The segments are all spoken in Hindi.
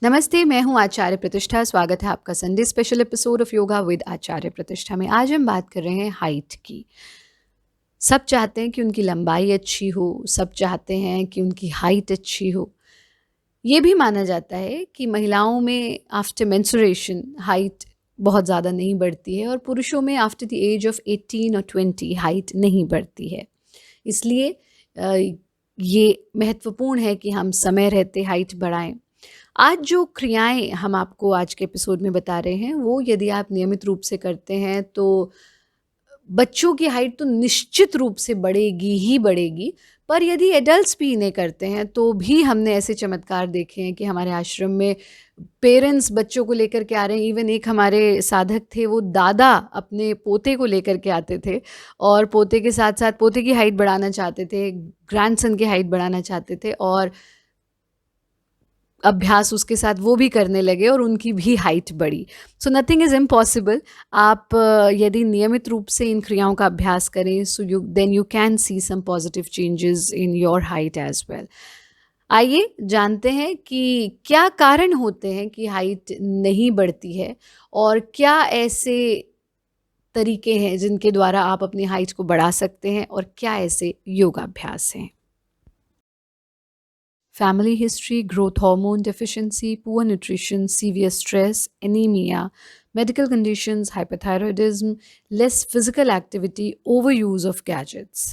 नमस्ते, मैं हूँ आचार्य प्रतिष्ठा। स्वागत है आपका Sunday special episode of yoga with Acharya Pratishtha में। आज हम बात कर रहे हैं हाइट की। सब चाहते हैं कि उनकी लंबाई अच्छी हो, सब चाहते हैं कि उनकी हाइट अच्छी हो। ये भी माना जाता है कि महिलाओं में आफ्टर मेंस्ट्रुएशन हाइट बहुत ज़्यादा नहीं बढ़ती है और पुरुषों में आफ्टर द एज ऑफ 18 और 20 हाइट नहीं बढ़ती है। इसलिए ये महत्वपूर्ण है कि हम समय रहते हाइट बढ़ाएं। आज जो क्रियाएं हम आपको आज के एपिसोड में बता रहे हैं वो यदि आप नियमित रूप से करते हैं तो बच्चों की हाइट तो निश्चित रूप से बढ़ेगी ही बढ़ेगी। पर यदि एडल्ट्स भी इन्हें करते हैं तो भी हमने ऐसे चमत्कार देखे हैं कि हमारे आश्रम में पेरेंट्स बच्चों को लेकर के आ रहे हैं। इवन एक हमारे साधक थे, वो दादा अपने पोते को लेकर के आते थे और पोते के साथ साथ पोते की हाइट बढ़ाना चाहते थे, ग्रैंडसन की हाइट बढ़ाना चाहते थे और अभ्यास उसके साथ वो भी करने लगे और उनकी भी हाइट बढ़ी। So nothing is impossible. आप यदि नियमित रूप से इन क्रियाओं का अभ्यास करें so you can see some positive changes in your height as well. आइए जानते हैं कि क्या कारण होते हैं कि हाइट नहीं बढ़ती है और क्या ऐसे तरीके हैं जिनके द्वारा आप अपनी हाइट को बढ़ा सकते हैं और क्या ऐसे योगाभ्यास हैं। Family history, growth hormone deficiency, poor nutrition, severe stress, anemia, medical conditions, hypothyroidism, less physical activity, overuse of gadgets.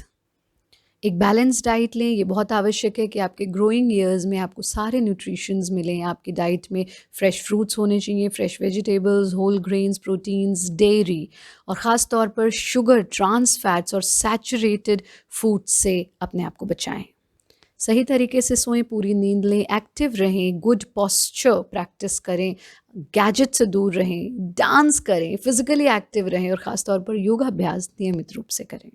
एक बैलेंस डाइट लें, ये बहुत आवश्यक है कि आपके ग्रोइंग ईयर्स में आपको सारे न्यूट्रिशंस मिलें। आपकी डाइट में फ्रेश फ्रूट्स होने चाहिए, fresh vegetables, whole grains, proteins, dairy और ख़ास तौर पर शुगर, ट्रांस फैट्स और सैचुरेटेड फूड से अपने आप को बचाएं। सही तरीके से सोएं, पूरी नींद लें, एक्टिव रहें, गुड पोस्चर प्रैक्टिस करें, गैजेट से दूर रहें, डांस करें, फिजिकली एक्टिव रहें और ख़ास तौर पर योगाभ्यास नियमित रूप से करें।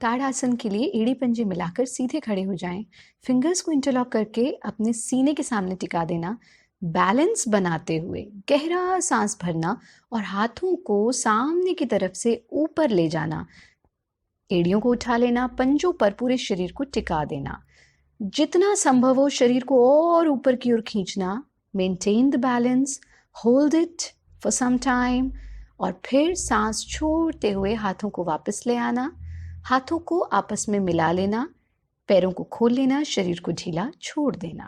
ताड़ासन के लिए एड़ी पंजे मिलाकर सीधे खड़े हो जाएं। फिंगर्स को इंटरलॉक करके अपने सीने के सामने टिका देना। बैलेंस बनाते हुए गहरा सांस भरना और हाथों को सामने की तरफ से ऊपर ले जाना। एड़ियों को उठा लेना, पंजों पर पूरे शरीर को टिका देना। जितना संभव हो शरीर को और ऊपर की ओर खींचना। Maintain the balance, hold it for some time और फिर सांस छोड़ते हुए हाथों को वापस ले आना। हाथों को आपस में मिला लेना, पैरों को खोल लेना, शरीर को ढीला छोड़ देना।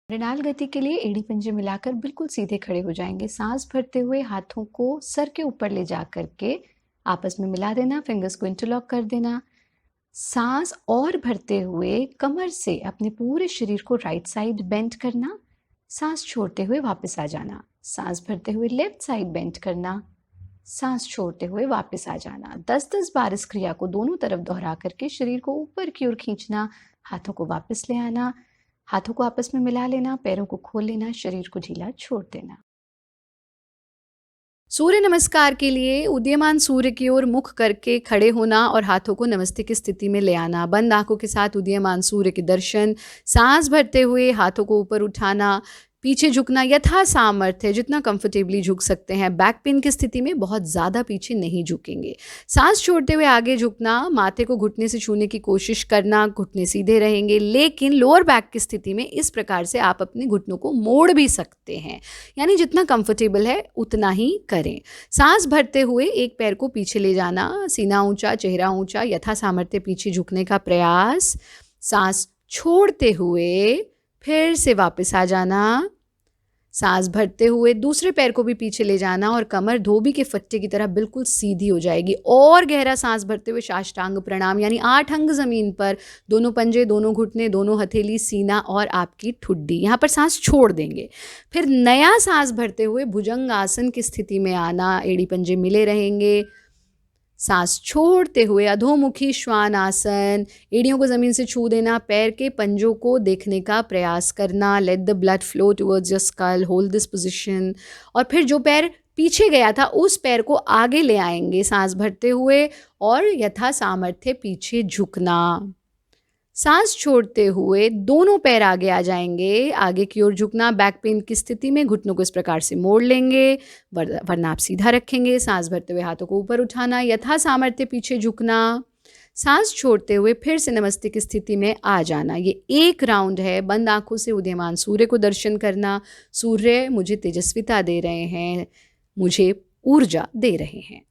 मृणाल गति के लिए एड़ी पंजे मिलाकर बिल्कुल सीधे खड़े हो जाएंगे। सांस भरते हुए हाथों को सर के ऊपर ले जा करके आपस में मिला देना, फिंगर्स को इंटरलॉक कर देना। सांस और भरते हुए कमर से अपने पूरे शरीर को राइट साइड बेंड करना। सांस छोड़ते हुए वापस आ जाना। सांस भरते हुए लेफ्ट साइड बेंड करना। सांस छोड़ते हुए वापस आ जाना। 10-10 बार इस क्रिया को दोनों तरफ दोहरा करके शरीर को ऊपर की ओर खींचना, हाथों को वापस ले आना, हाथों को आपस में मिला लेना, पैरों को खोल लेना, शरीर को ढीला छोड़ देना। सूर्य नमस्कार के लिए उदीयमान सूर्य की ओर मुख करके खड़े होना और हाथों को नमस्ते की स्थिति में ले आना। बंद आंखों के साथ उदीयमान सूर्य के दर्शन। सांस भरते हुए हाथों को ऊपर उठाना, पीछे झुकना यथा सामर्थ्य, जितना कंफर्टेबली झुक सकते हैं। बैक पेन की स्थिति में बहुत ज़्यादा पीछे नहीं झुकेंगे। सांस छोड़ते हुए आगे झुकना, माथे को घुटने से छूने की कोशिश करना, घुटने सीधे रहेंगे। लेकिन लोअर बैक की स्थिति में इस प्रकार से आप अपने घुटनों को मोड़ भी सकते हैं, यानी जितना कंफर्टेबल है उतना ही करें। सांस भरते हुए एक पैर को पीछे ले जाना, सीना ऊंचा, चेहरा ऊंचा, यथा सामर्थ्य पीछे झुकने का प्रयास। सांस छोड़ते हुए फिर से वापस आ जाना। सांस भरते हुए दूसरे पैर को भी पीछे ले जाना और कमर धोबी के फट्टे की तरह बिल्कुल सीधी हो जाएगी। और गहरा सांस भरते हुए साष्टांग प्रणाम, यानी 8 अंग जमीन पर, दोनों पंजे, दोनों घुटने, दोनों हथेली, सीना और आपकी ठुड्डी। यहाँ पर सांस छोड़ देंगे। फिर नया सांस भरते हुए भुजंग आसन की स्थिति में आना, एड़ी पंजे मिले रहेंगे। सांस छोड़ते हुए अधोमुखी श्वान आसन, एड़ियों को ज़मीन से छू देना, पैर के पंजों को देखने का प्रयास करना। Let the blood flow towards your skull, hold this position. और फिर जो पैर पीछे गया था उस पैर को आगे ले आएंगे सांस भरते हुए और यथा सामर्थ्य पीछे झुकना। सांस छोड़ते हुए दोनों पैर आगे आ जाएंगे, आगे की ओर झुकना। बैक पेन की स्थिति में घुटनों को इस प्रकार से मोड़ लेंगे, वरना आप सीधा रखेंगे। सांस भरते हुए हाथों को ऊपर उठाना, यथा सामर्थ्य पीछे झुकना। सांस छोड़ते हुए फिर से नमस्ते की स्थिति में आ जाना। ये एक राउंड है। बंद आंखों से उदीयमान सूर्य को दर्शन करना। सूर्य मुझे तेजस्विता दे रहे हैं, मुझे ऊर्जा दे रहे हैं।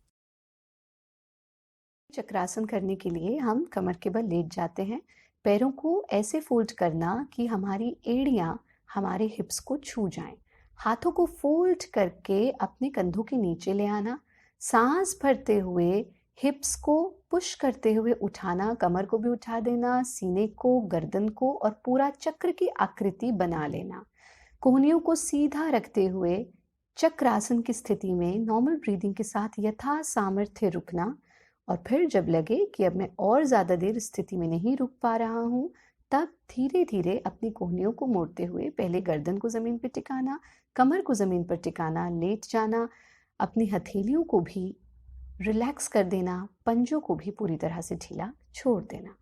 चक्रासन करने के लिए हम कमर के बल लेट जाते हैं। पैरों को ऐसे फोल्ड करना कि हमारी एड़ियां हमारे हिप्स को छू जाएं। हाथों को फोल्ड करके अपने कंधों के नीचे ले आना। सांस भरते हुए हिप्स को पुश करते हुए उठाना, कमर को भी उठा देना, सीने को, गर्दन को और पूरा चक्र की आकृति बना लेना। कोहनियों को सीधा रखते हुए चक्रासन की स्थिति में नॉर्मल ब्रीदिंग के साथ यथा सामर्थ्य रुकना। और फिर जब लगे कि अब मैं और ज़्यादा देर स्थिति में नहीं रुक पा रहा हूँ, तब धीरे धीरे अपनी कोहनियों को मोड़ते हुए पहले गर्दन को ज़मीन पर टिकाना, कमर को ज़मीन पर टिकाना, लेट जाना, अपनी हथेलियों को भी रिलैक्स कर देना, पंजों को भी पूरी तरह से ढीला छोड़ देना।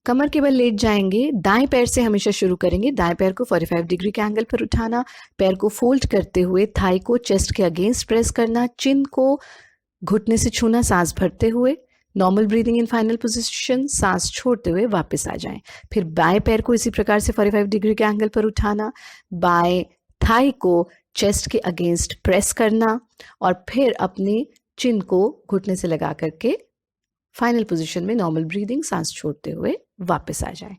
कमर के बल लेट जाएंगे। दाएं पैर से हमेशा शुरू करेंगे। दाएं पैर को 45 डिग्री के एंगल पर उठाना, पैर को फोल्ड करते हुए थाई को चेस्ट के अगेंस्ट प्रेस करना, चिन को घुटने से छूना, सांस भरते हुए। Normal breathing in final position. सांस छोड़ते हुए वापस आ जाएं। फिर बाएं पैर को इसी प्रकार से 45 डिग्री के एंगल पर उठाना, बाएं थाई को चेस्ट के अगेंस्ट प्रेस करना और फिर अपने चिन को घुटने से लगा करके फाइनल पोजीशन में नॉर्मल ब्रीदिंग, सांस छोड़ते हुए वापस आ जाए।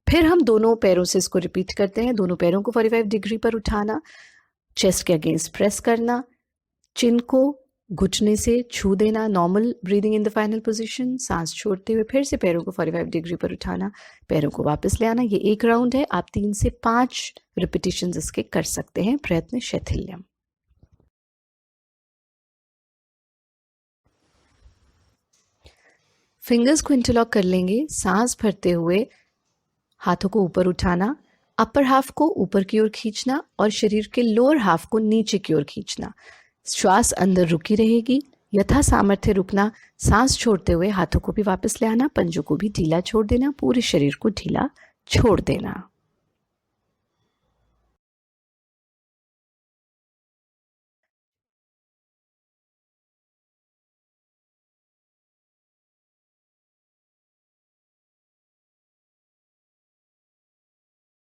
फिर हम दोनों पैरों से इसको रिपीट करते हैं। दोनों पैरों को 45 डिग्री पर उठाना, चेस्ट के अगेंस्ट प्रेस करना, चिन को घुटने से छू देना, normal breathing in the final position, सांस छोड़ते हुए फिर से पैरों को 45 डिग्री पर उठाना, पैरों को वापस ले आना। ये एक राउंड है। आप 3 से 5 रिपीटिशंस इसके कर सकते हैं। प्रयत्न शैथिल्यम। फिंगर्स को इंटरलॉक कर लेंगे। सांस भरते हुए हाथों को ऊपर उठाना, अपर हाफ को ऊपर की ओर खींचना और शरीर के लोअर हाफ को नीचे की ओर खींचना। श्वास अंदर रुकी रहेगी, यथा सामर्थ्य रुकना। सांस छोड़ते हुए हाथों को भी वापस ले आना, पंजों को भी ढीला छोड़ देना, पूरे शरीर को ढीला छोड़ देना।